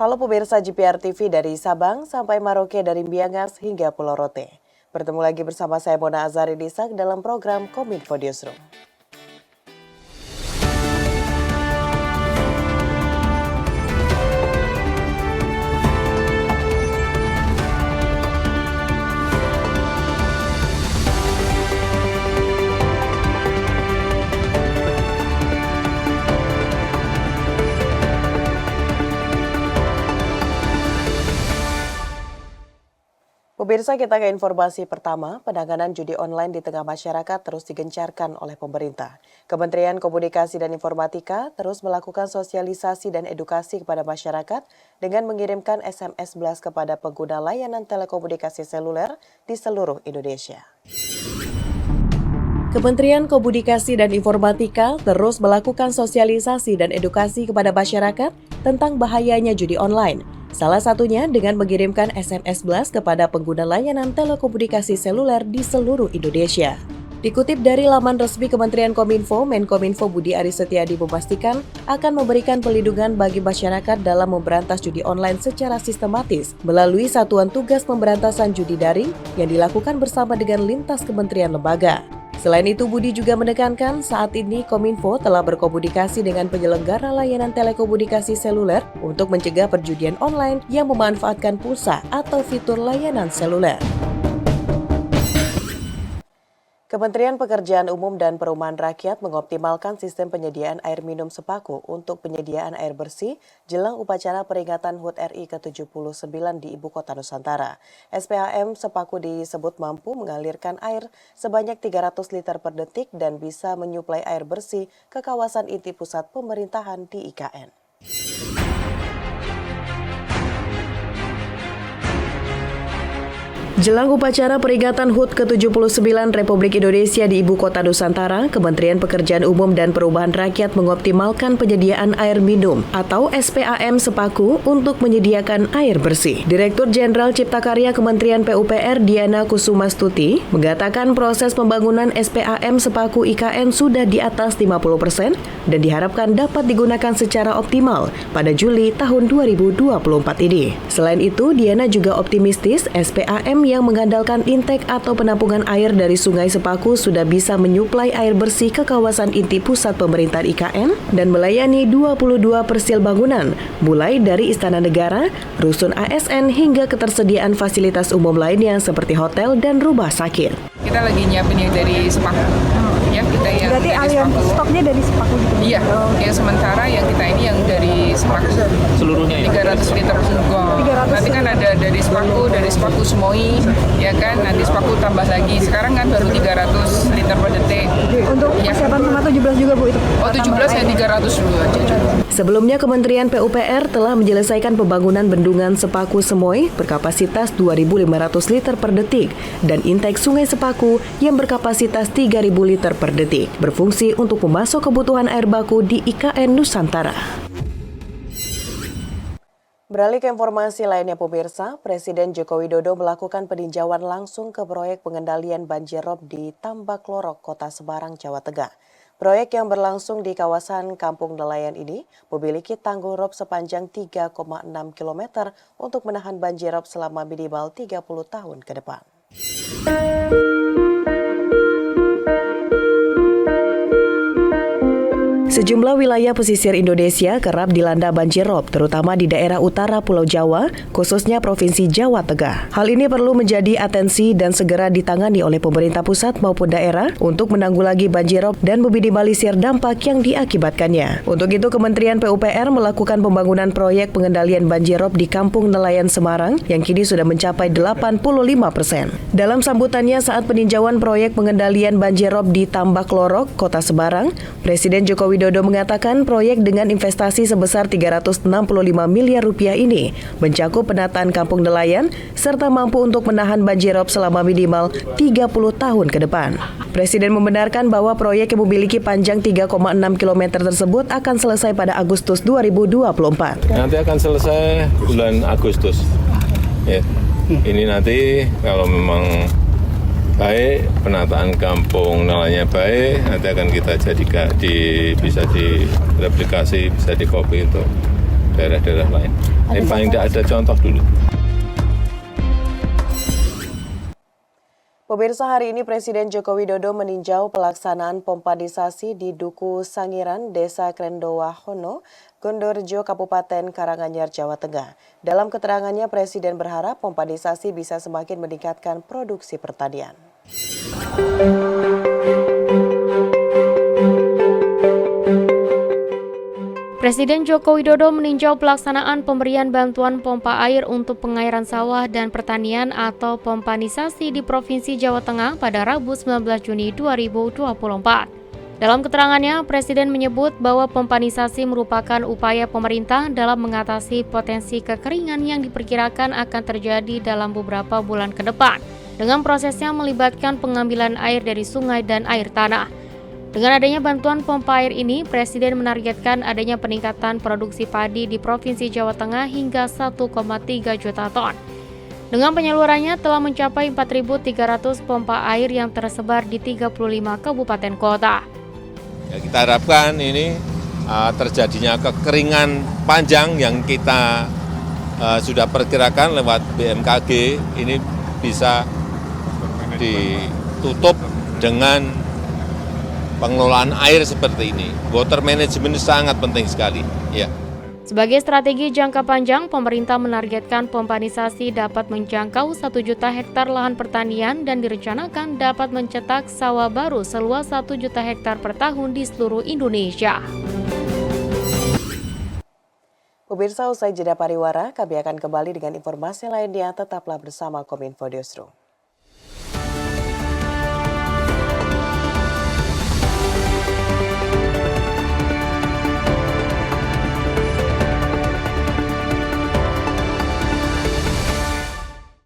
Halo pemirsa GPR TV dari Sabang sampai Maroke dari Miangas hingga Pulau Rote. Bertemu lagi bersama saya Mona Azari Disak dalam program Kominfo Newsroom. Pemirsa, kita ke informasi pertama. Penanganan judi online di tengah masyarakat terus digencarkan oleh pemerintah. Kementerian Komunikasi dan Informatika terus melakukan sosialisasi dan edukasi kepada masyarakat dengan mengirimkan SMS blast kepada pengguna layanan telekomunikasi seluler di seluruh Indonesia. Kementerian Komunikasi dan Informatika terus melakukan sosialisasi dan edukasi kepada masyarakat tentang bahayanya judi online. Salah satunya dengan mengirimkan SMS blast kepada pengguna layanan telekomunikasi seluler di seluruh Indonesia. Dikutip dari laman resmi Kementerian Kominfo, Menkominfo Budi Aris Setiadi memastikan akan memberikan perlindungan bagi masyarakat dalam memberantas judi online secara sistematis melalui Satuan Tugas Pemberantasan Judi Daring yang dilakukan bersama dengan lintas kementerian lembaga. Selain itu, Budi juga menekankan saat ini Kominfo telah berkomunikasi dengan penyelenggara layanan telekomunikasi seluler untuk mencegah perjudian online yang memanfaatkan pulsa atau fitur layanan seluler. Kementerian Pekerjaan Umum dan Perumahan Rakyat mengoptimalkan sistem penyediaan air minum Sepaku untuk penyediaan air bersih jelang upacara peringatan HUT RI ke-79 di Ibu Kota Nusantara. SPAM Sepaku disebut mampu mengalirkan air sebanyak 300 liter per detik dan bisa menyuplai air bersih ke kawasan inti pusat pemerintahan di IKN. Jelang upacara peringatan HUT ke-79 Republik Indonesia di Ibu Kota Nusantara, Kementerian Pekerjaan Umum dan Perumahan Rakyat mengoptimalkan penyediaan air minum atau SPAM Sepaku untuk menyediakan air bersih. Direktur Jenderal Cipta Karya Kementerian PUPR Diana Kusumastuti mengatakan proses pembangunan SPAM Sepaku IKN sudah di atas 50% dan diharapkan dapat digunakan secara optimal pada Juli tahun 2024 ini. Selain itu, Diana juga optimistis SPAM yang mengandalkan intake atau penampungan air dari Sungai Sepaku sudah bisa menyuplai air bersih ke kawasan inti pusat pemerintahan IKN dan melayani 22 persil bangunan, mulai dari Istana Negara, rusun ASN hingga ketersediaan fasilitas umum lainnya seperti hotel dan rumah sakit. Kita lagi nyiapin yang dari Sepaku. Ya, kita yang berarti aliran stoknya dari Sepaku gitu? Iya, yang sementara yang kita ini yang dari Sepaku. Seluruhnya ya? 300 liter enggak. Nanti kan ada dari Sepaku Semoi, ya kan, nanti Sepaku tambah lagi. Sekarang kan baru 300 liter per detik. Untuk persiapan sama 17 juga Bu itu? Oh, 17 yang 300 dulu aja. Sebelumnya Kementerian PUPR telah menyelesaikan pembangunan bendungan Sepaku Semoi berkapasitas 2.500 liter per detik dan intake Sungai Sepaku yang berkapasitas 3.000 liter per detik, berfungsi untuk memasok kebutuhan air baku di IKN Nusantara. Beralih ke informasi lainnya pemirsa, Presiden Joko Widodo melakukan peninjauan langsung ke proyek pengendalian banjirop di Tambak Lorok, Kota Semarang, Jawa Tengah. Proyek yang berlangsung di kawasan Kampung Nelayan ini memiliki tanggul rob sepanjang 3,6 km untuk menahan banjirop selama minimal 30 tahun ke depan. Sejumlah wilayah pesisir Indonesia kerap dilanda banjir rob, terutama di daerah utara Pulau Jawa, khususnya Provinsi Jawa Tengah. Hal ini perlu menjadi atensi dan segera ditangani oleh pemerintah pusat maupun daerah untuk menanggulangi banjir rob dan meminimalisir dampak yang diakibatkannya. Untuk itu, Kementerian PUPR melakukan pembangunan proyek pengendalian banjir rob di Kampung Nelayan Semarang yang kini sudah mencapai 85%. Dalam sambutannya saat peninjauan proyek pengendalian banjir rob di Tambak Lorok, Kota Semarang, Presiden Joko Widodo mengatakan proyek dengan investasi sebesar 365 miliar rupiah ini mencakup penataan kampung nelayan serta mampu untuk menahan banjirop selama minimal 30 tahun ke depan. Presiden membenarkan bahwa proyek yang memiliki panjang 3,6 km tersebut akan selesai pada Agustus 2024. Nanti akan selesai bulan Agustus. Ya. Ini nanti kalau memang baik, penataan kampung nelayannya baik, nanti akan kita jadikan bisa direplikasi, bisa dikopi untuk daerah-daerah lain. Ini paling tidak ada contoh dulu. Pemirsa, hari ini Presiden Joko Widodo meninjau pelaksanaan pompadisasi di Duku Sangiran, Desa Krendowahono, Gondorejo, Kabupaten Karanganyar, Jawa Tengah. Dalam keterangannya, Presiden berharap pompadisasi bisa semakin meningkatkan produksi pertanian. Presiden Joko Widodo meninjau pelaksanaan pemberian bantuan pompa air untuk pengairan sawah dan pertanian atau pompanisasi di Provinsi Jawa Tengah pada Rabu 19 Juni 2024. Dalam keterangannya, Presiden menyebut bahwa pompanisasi merupakan upaya pemerintah dalam mengatasi potensi kekeringan yang diperkirakan akan terjadi dalam beberapa bulan ke depan, dengan prosesnya melibatkan pengambilan air dari sungai dan air tanah. Dengan adanya bantuan pompa air ini, Presiden menargetkan adanya peningkatan produksi padi di Provinsi Jawa Tengah hingga 1,3 juta ton. Dengan penyalurannya telah mencapai 4.300 pompa air yang tersebar di 35 kabupaten kota. Ya, kita harapkan ini terjadinya kekeringan panjang yang kita sudah perkirakan lewat BMKG ini bisa ditutup dengan pengelolaan air seperti ini. Water management sangat penting sekali. Ya. Sebagai strategi jangka panjang, pemerintah menargetkan pompanisasi dapat menjangkau 1 juta hektar lahan pertanian dan direncanakan dapat mencetak sawah baru seluas 1 juta hektar per tahun di seluruh Indonesia. Pemirsa, usai jeda pariwara, kami akan kembali dengan informasi lainnya. Tetaplah bersama Kominfo Newsroom.